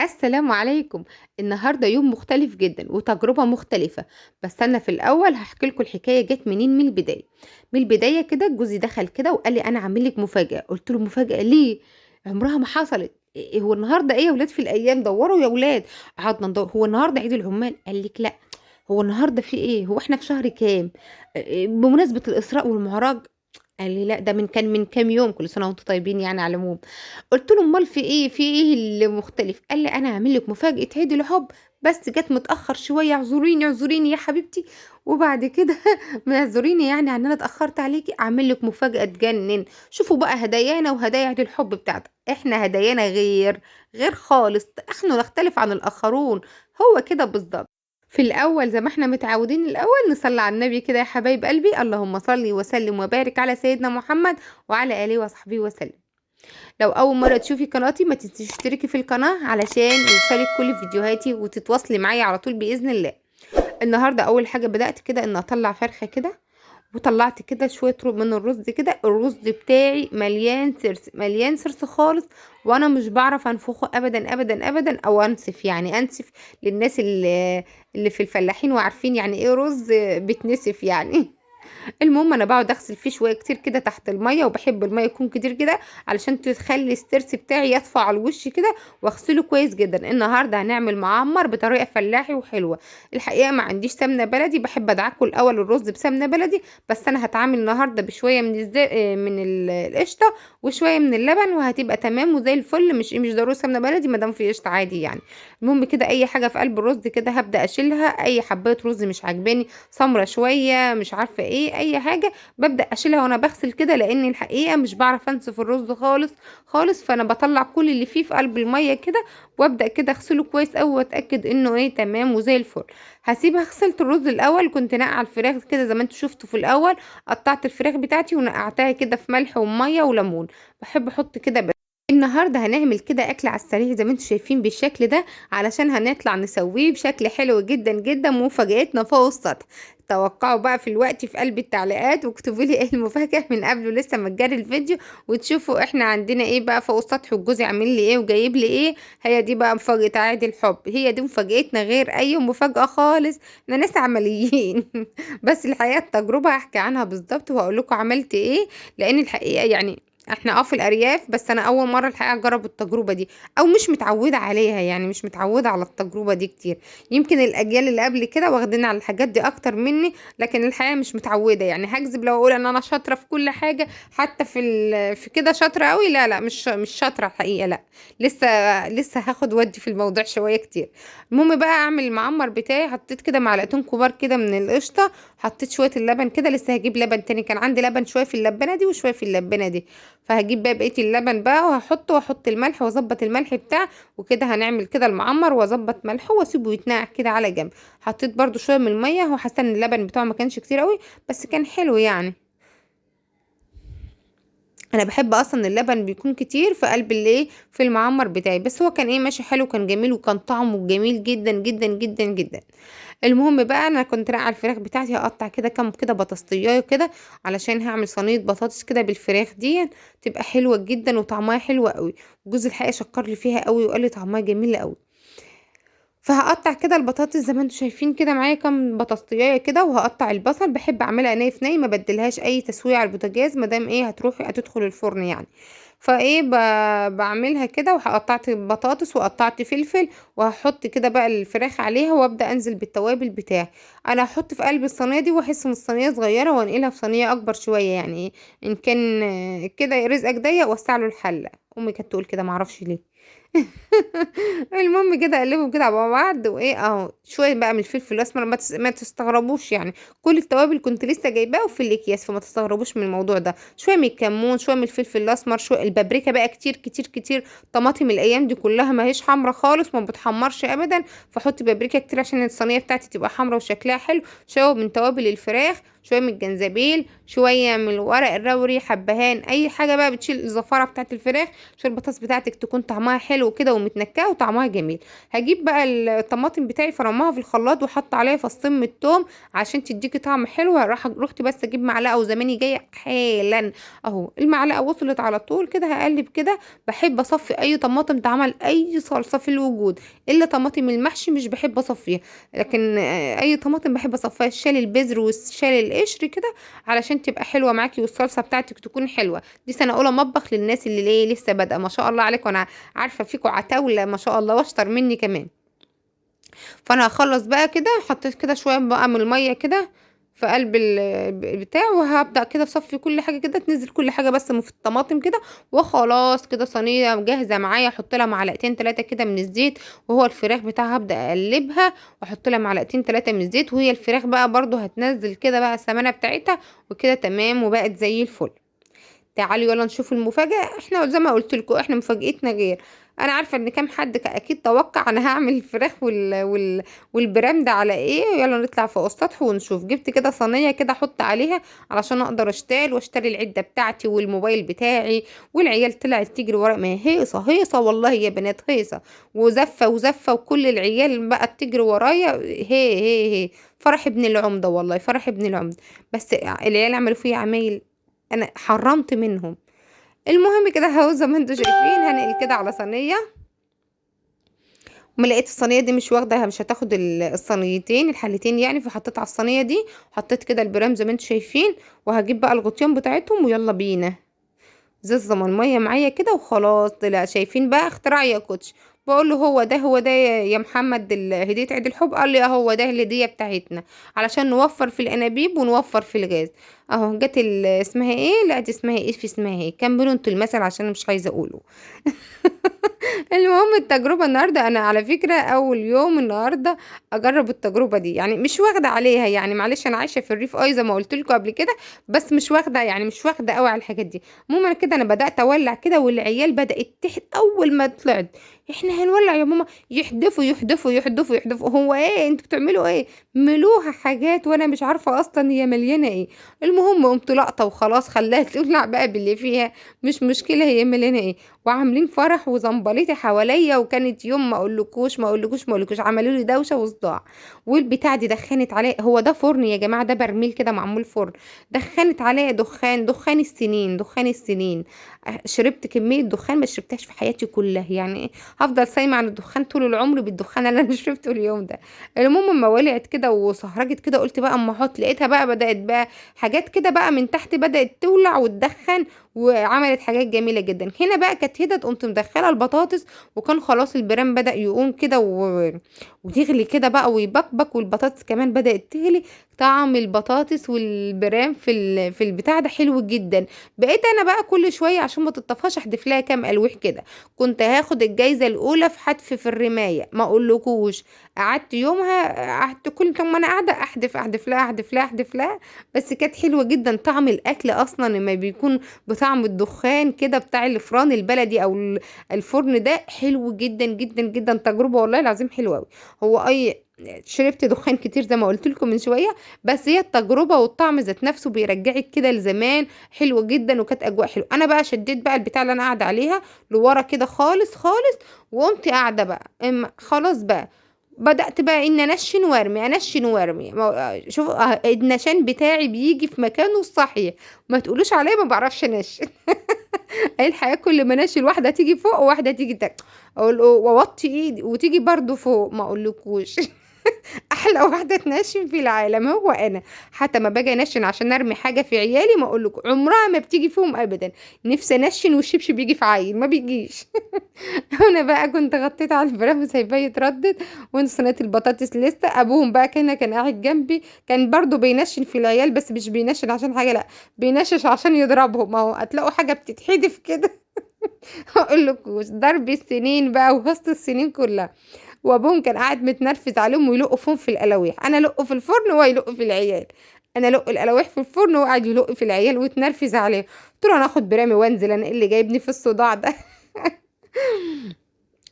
السلام عليكم. النهارده يوم مختلف جدًا وتجربة مختلفة، بس أنا في الأول هاحكي لكم الحكاية جات منين من البداية. من البداية كده جوزي دخل كده وقال لي: "أنا عامل لِك مفاجأة." قُلت له: "مفاجأة ليه؟ عمرها ما حصلت. هو النهارده إيه يا ولاد في الأيام؟ دوروا يا ولاد." قعدنا ندوّر، "هو النهارده عيد العمال؟" قال لِك: "لأ." "هو النهارده في إيه؟ هو إحنا في شهر كام؟ بمناسبة الإسراء والمعراج." قال لي: "لأ، ده من كام يوم، كل سنة وأنتم طيبين يعني على العموم." قُلت له: "أُمّال في إيه، في إيه اللي مختلف؟" قال لي: "أنا هاعمل لِك مفاجأة عيد الحُب، بس جات متأخّر شوية، اعذريني، اعذريني يا حبيبتي، وبعد كده اعذريني يعني عن إن أنا اتأخّرت عليكِ، أعمل لِك مفاجأة تجنِّن." شوفوا بقى هدايانا وهدايا عيد الحُب بتاعتك، إحنا هدايانا غير خالص، نحن نختلف عن الآخرون، هو كده بالضبط. في الأول زي ما إحنا متعودين الأول نصلّي على النبي كده يا حبايب قلبي، اللهم صل وسلِّم وبارك على سيدنا محمد وعلى آله وصحبه وسلم. لو أول مرة تشوفي قناتي ما تنسيش تشتركي في القناة علشان يوصلك كل فيديوهاتي وتتواصلي معايا على طول بإذن الله. النهاردة أول حاجة بدأت كده إن أطلع فرخة كده، وطلعت كده شوية من الرز كده، الرز بتاعي مليان سرس مليان سرس خالص، وأنا مش بعرف أنفخه أبدا أبدا أبدا أو أنسف، يعني أنسف للناس اللي في الفلاحين وعارفين يعني إيه رز بتنسف يعني. المهم أنا باقعد أغسل فيه شوية كتير كده تحت المَيّة، وباحب المَيّة يكون كتير كده علشان تخلّي الضرس بتاعي يطفو على الوش كده، واغسله كويس جدًا. النهارده هنعمل معمّر بطريقة فلاحي وحلوة. الحقيقة ما عنديش سمنة بلدي، باحب أدعكه الأول الرز بسمنة بلدي، بس أنا هاتعامل النهارده بشوية من القشطة وشوية من اللبن وهتبقى تمام وزي الفل، مش ضروري سمنة بلدي ما دام في قشطة عادي يعني. المهم كده أي حاجة في قلب الرز كده هابدأ أشيلها، أي حباية رز مش عاجباني سمرة شوية مش عارفة إيه، أي حاجة بابدأ أشيلها وأنا باغسل كده، لإني الحقيقة مش باعرف أنسف الرز خالص، خالص، فأنا باطلّع كل اللي فيه في قلب المَيّة كده، وأبدأ كده أغسله كويس أوي وأتأكد إنه إيه تمام وزي الفل. غسلت الرز الأول، كنت ناقعة الفراخ كده زي ما أنتم شُفتوا في الأول، قطّعت الفراخ بتاعتي ونقعتها كده في ملح ومَيّة وليمون، باحب أحط كده النهارده هنعمل كده أكل على السريع زي ما أنتم شايفين بالشكل ده، علشان هنطلع نسويه بشكل حلو جدًا، جدًا، ومفاجأتنا فوق السطح. توقعوا بقى في الوقت في قلب التعليقات واكتبوا لي إيه المفاجأة من قبل ولسه ما تجري الفيديو، وتشوفوا إحنا عندنا إيه بقى فوق السطح وجوزي عامل لي إيه وجايب لي إيه. هي دي بقى مفاجأة عيد الحب، هي دي مفاجأتنا غير أي مفاجأة خالص، إحنا ناس عمليين. بس الحقيقة التجربة هاحكي عنها بالضبط وهاقول لكم عملت إيه، لإن الحقيقة يعني إحنا في الأرياف، بس أنا أول مرّة الحقيقة أجرّب التجربة دي، أو مش متعوّدة عليها، يعني مش متعوّدة على التجربة دي كتير. يمكن الأجيال اللي قبل كده واخدين على الحاجات دي أكتر منّي، لكن الحقيقة مش متعوّدة، يعني هاكذب لو أقول إن أنا شاطرة في كل حاجة، حتى في كده شاطرة أوي، لا، لأ، مش شاطرة الحقيقة لأ، لسه هاخد وأدّي في الموضوع شوية كتير. المهم بقى أعمل المعمّر بتاعي، حطّيت كده معلقتين كبار كده من القشطة، حطّيت شوية اللبن كده، لسه هاجيب لبن تاني، كان عندي لبن شوية في اللبّانة دي وشوية في اللبّانة دي. فهاجيب بقى بقية اللبن بقى واحط الملح واضبط الملح بتاعه، وكده هنعمل كده المعمر واضبط ملحه واسيبه يتنقع كده على جنب. حطيت برضو شويه من الميه، هو حاسه ان اللبن بتاعه ما كانش كتير قوي بس كان حلو يعني. انا بحب اصلا اللبن بيكون كتير في قلب الايه في المعمر بتاعي، بس هو كان ايه ماشي حلو، كان جميل وكان طعمه جميل جدا جدا جدا جدا. المهم بقى أنا كنت ناقعة الفراخ بتاعتي، هاقطّع كده كام كده بطاطساية كده، علشان هاعمل صينية بطاطس كده بالفراخ ديًّا، تبقى حلوة جدًا وطعمها حلو أوي. جوزي الحقيقة شكّر لي فيها أوي وقال لي طعمها جميل أوي. فهاقطّع كده البطاطس زي ما أنتم شايفين كده معايا كام بطاطساية كده، وهاقطّع البصل، باحب أعملها ني في ني، ما أبدّلهاش أي تسوية على البوتاجاز ما دام إيه هتدخل الفرن يعني. فإيه باعملها كده قطّعت بطاطس وقطّعت فلفل، وهاحط كده بقى الفراخ عليها وأبدأ أنزل بالتوابل بتاعي. أنا هاحط في قلب الصينية دي واحس إن الصينية صغيرة وانقلها في صينية أكبر شوية، يعني إيه إن كان كده رزقك ضيّق وسّع له الحلة، أمي كانت تقول كده ما أعرفش ليه. المهم كده اقلبهم كده مع بعض وايه اهو شويه بقى من الفلفل الاسمر، ما تستغربوش يعني، كل التوابل كنت لسه جايباها وفي الاكياس، فما تستغربوش من الموضوع ده. شويه من الكمون، شويه من الفلفل الاسمر، شويه البابريكا بقى كتير كتير كتير. طماطم الايام دي كلها ما هيش حمرا خالص، ما بتحمرش ابدا، فحطي بابريكا كتير عشان الصينيه بتاعتي تبقى حمرا وشكلها حلو. شويه من توابل الفراخ، شويه من الجنزبيل، شويه من الورق الروري، حبهان، اي حاجه بقى بتشيل الزفاره بتاعه الفراخ، عشان البطاطس بتاعتك تكون طعمها حلو كده ومتنكهه وطعمها جميل. هجيب بقى الطماطم بتاعي فرماها في الخلاط وحط عليها فصين من التوم عشان تديكي طعم حلو. رحت بس اجيب معلقه وزماني جايه حالا اهو. المعلقه وصلت على طول كده، هقلب كده. بحب اصفي اي طماطم تعمل اي صلصه في الوجود، الا طماطم المحشي مش بحب اصفيها، لكن اي طماطم بحب اصفيها، شال البذر وشال القشر كده علشان تبقى حلوه معاكي والصلصه بتاعتك تكون حلوه. دي سنه اولى مطبخ للناس اللي ليه لسه بادئه، ما شاء الله عليكم، انا عارفه فيكم عتاوله ما شاء الله واشطر مني كمان. فانا هخلص بقى كده، حطيت كده شويه بقى من الميه كده في قلب بتاع، وهبدأ كده اصفي كل حاجه كده، تنزل كل حاجه بس في الطماطم كده. وخلاص كده صينيه جاهزه معايا، احط لها معلقتين ثلاثه كده من الزيت، وهو الفراخ بتاعها هبدأ اقلبها واحط لها معلقتين ثلاثه من الزيت، وهي الفراخ بقى برضو هتنزل كده بقى السمنه بتاعتها، وكده تمام وبقت زي الفل. تعالوا يلا نشوف المفاجأة. احنا زي ما قلت لكم احنا مفاجأتنا غير. انا عارفة ان كام حد اكيد توقع انا هعمل الفراخ والبرام ده على ايه. يلا نطلع فوق السطح ونشوف. جبت كده صينية كده احط عليها علشان اقدر واشتري العدة بتاعتي والموبايل بتاعي. والعيال طلعت تجري ورا، ما هي هيصة هيصة والله يا بنات هيصة، وزفة وزفة، وكل العيال بقى تجري ورايا. هي فرح ابن العمدة والله، فرح ابن العمدة. بس العيال عملوا فيا عمايل انا حرمت منهم. المهم كده اهو زي ما انتوا شايفين، هنقل كده على صينيه. وما لقيت الصينيه دي مش واخده، مش هتاخد الصينيتين الحلتين يعني، فحطيت على الصينيه دي. حطيت كده البرام زي ما انتوا شايفين، وهجيب بقى الغطيان بتاعتهم ويلا بينا. زز من الميه معايا كده وخلاص. طلع شايفين بقى اختراع يا كوتش. بقول له هو ده يا محمد هديه عيد الحب. قال لي هو ده الهديه بتاعتنا علشان نوفر في الانابيب ونوفر في الغاز. اهو جت اسمها ايه، لا دي اسمها ايه، في اسمها ايه، كملوا انتوا المثل عشان مش عايزه اقوله. المهم التجربة النهاردة، أنا على فكرة أول يوم النهاردة أجرب التجربة دي، يعني مش واخدة عليها، يعني معلش أنا عايشة في الريف زي ما قلت لكم قبل كده، بس مش واخدة، يعني مش واخدة قوي على الحاجات دي. المهم كده أنا بدأت أولع كده، والعيال بدأت أول ما طلعت احنا هنولع يا ماما، يحدفوا يحدفوا يحدفوا يحدفوا. هو ايه انتوا بتعملوا ايه؟ ملوها حاجات وانا مش عارفه اصلا هي مليانه ايه. المهم قمت لقطه وخلاص، خلاها تولع بقى باللي فيها، مش مشكله هي مليانه ايه. وعاملين فرح وزنبليطه حواليا، وكانت يوم ما اقولكوش ما اقولكوش ما اقولكوش، عملوا لي دوشه وصداع. والبتاع دي دخنت عليه، هو ده فرن يا جماعه، ده برميل كده معمول فرن. دخنت عليه دخان، دخان السنين، دخان السنين. شربت كميه دخان ما شربتهاش في حياتي كلها يعني. هفضل صايمه عن الدخان طول العمر بالدخان اللي انا شربته اليوم ده. المهم اما ولعت كده وصهرجت كده، قلت بقى اما احط، لقيتها بقى بدات بقى حاجات كده بقى من تحت بدات تولع وتدخن، وعملت حاجات جميله جدا. هنا بقى كانت هدى قمت مدخله البطاطس، وكان خلاص البرام بدأ يقوم كده وتغلي كده بقى ويبقبق، والبطاطس كمان بدأت تغلي. طعم البطاطس والبرام في البتاع ده حلو جدا. بقيت انا بقى كل شويه عشان ما تطفاش احدف لها كام قلوح كده. كنت هاخد الجايزه الاولى في حتف في الرمايه ما اقولكوش. قعدت يومها، قعدت كل ما انا قاعده احدف لها احدف لها احدف لها. بس كانت حلوه جدا. طعم الاكل اصلا لما بيكون بطعم الدخان كده بتاع الفران البلدي او الفرن ده حلو جدا جدا جدا. تجربه والله العظيم حلوه قوي. هو شربت دخان كتير زي ما قلت لكم من شويه، بس هي التجربه والطعم ذات نفسه بيرجعك كده لزمان. حلو جدا، وكانت اجواء حلوه. انا بقى شديت بقى البتاع اللي انا قاعده عليها لورا كده خالص خالص، وقمت قاعده بقى خلاص بقى. بدأت بقى ان انشن وارمي انشن وارمي. شوف النشان بتاعي بيجي في مكانه الصحيح. ما تقولوش عليا ما بعرفش انشن. اي الحياه كل ما انشن واحده تيجي فوق وواحده تيجي تحت، اقول ووطي ايدي وتيجي برضو فوق، ما اقولكوش. احلى واحده تنشن في العالم هو انا. حتى ما باجي انشن عشان ارمي حاجه في عيالي، ما اقولك عمرها ما بتيجي فيهم ابدا. نفسي انشن والشبشب بيجي في عيل ما بيجيش. انا بقى كنت غطيت على الفراخ وسايباه يتردد، وان صينيه البطاطس لسه. ابوهم بقى كان قاعد جنبي، كان برضو بينشن في العيال، بس مش بينشن عشان حاجه، لا بينشش عشان يضربهم. ما هو هتلاقوا حاجه بتتحدف كده. اقول لكم ضرب السنين بقى وهصت السنين كلها. وابوهم كان قاعد متنرفز عليهم ويلقوا فيهم في القلاويح. انا لقوا في الفرن وهو يلق في العيال. انا لق القلاويح في الفرن وهو قاعد يلق في العيال وتنرفز عليهم. قلت له انا اخد برامي وانزل، انا إيه اللي جايبني في الصداع ده؟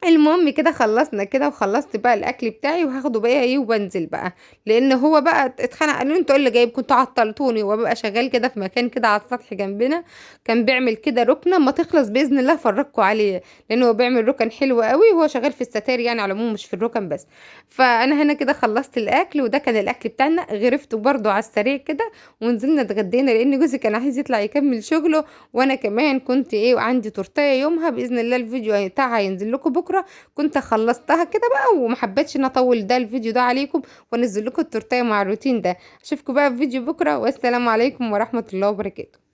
المهم كده خلّصنا كده وخلّصت بقى الأكل بتاعي وهاخده بقى إيه وبانزل بقى، لإن هو بقى اتخنق قال له: "أنتم إيه اللي جايبكم؟ أنتم عطّلتوني." وهو بيبقى شغّال كده في مكان كده على السطح جنبنا، كان بيعمل كده رُكنة أمّا تخلص بإذن الله أفرّجكم عليه، لإن هو بيعمل رُكن حلوة أوي وهو شغّال في الستاير يعني على العموم مش في الرُكن بس. فأنا هنا كده خلّصت الأكل وده كان الأكل بتاعنا، غرفته برضه على السريع كده ونزلنا اتغدينا، لإن جوزي كان عايز يطلع يكمّل شغله وأنا كمان كنت إيه، عندي تورتاية يومها بإذن الله الفيديو بتاعها هينزل لكم بُكرة، كنت خلّصتها كده بقى وما حبيتش إن أنا أطوّل الفيديو ده عليكم وأنزّل لكم التورتاية مع الروتين ده، أشوفكم بقى في فيديو بكرة والسلام عليكم ورحمة الله وبركاته.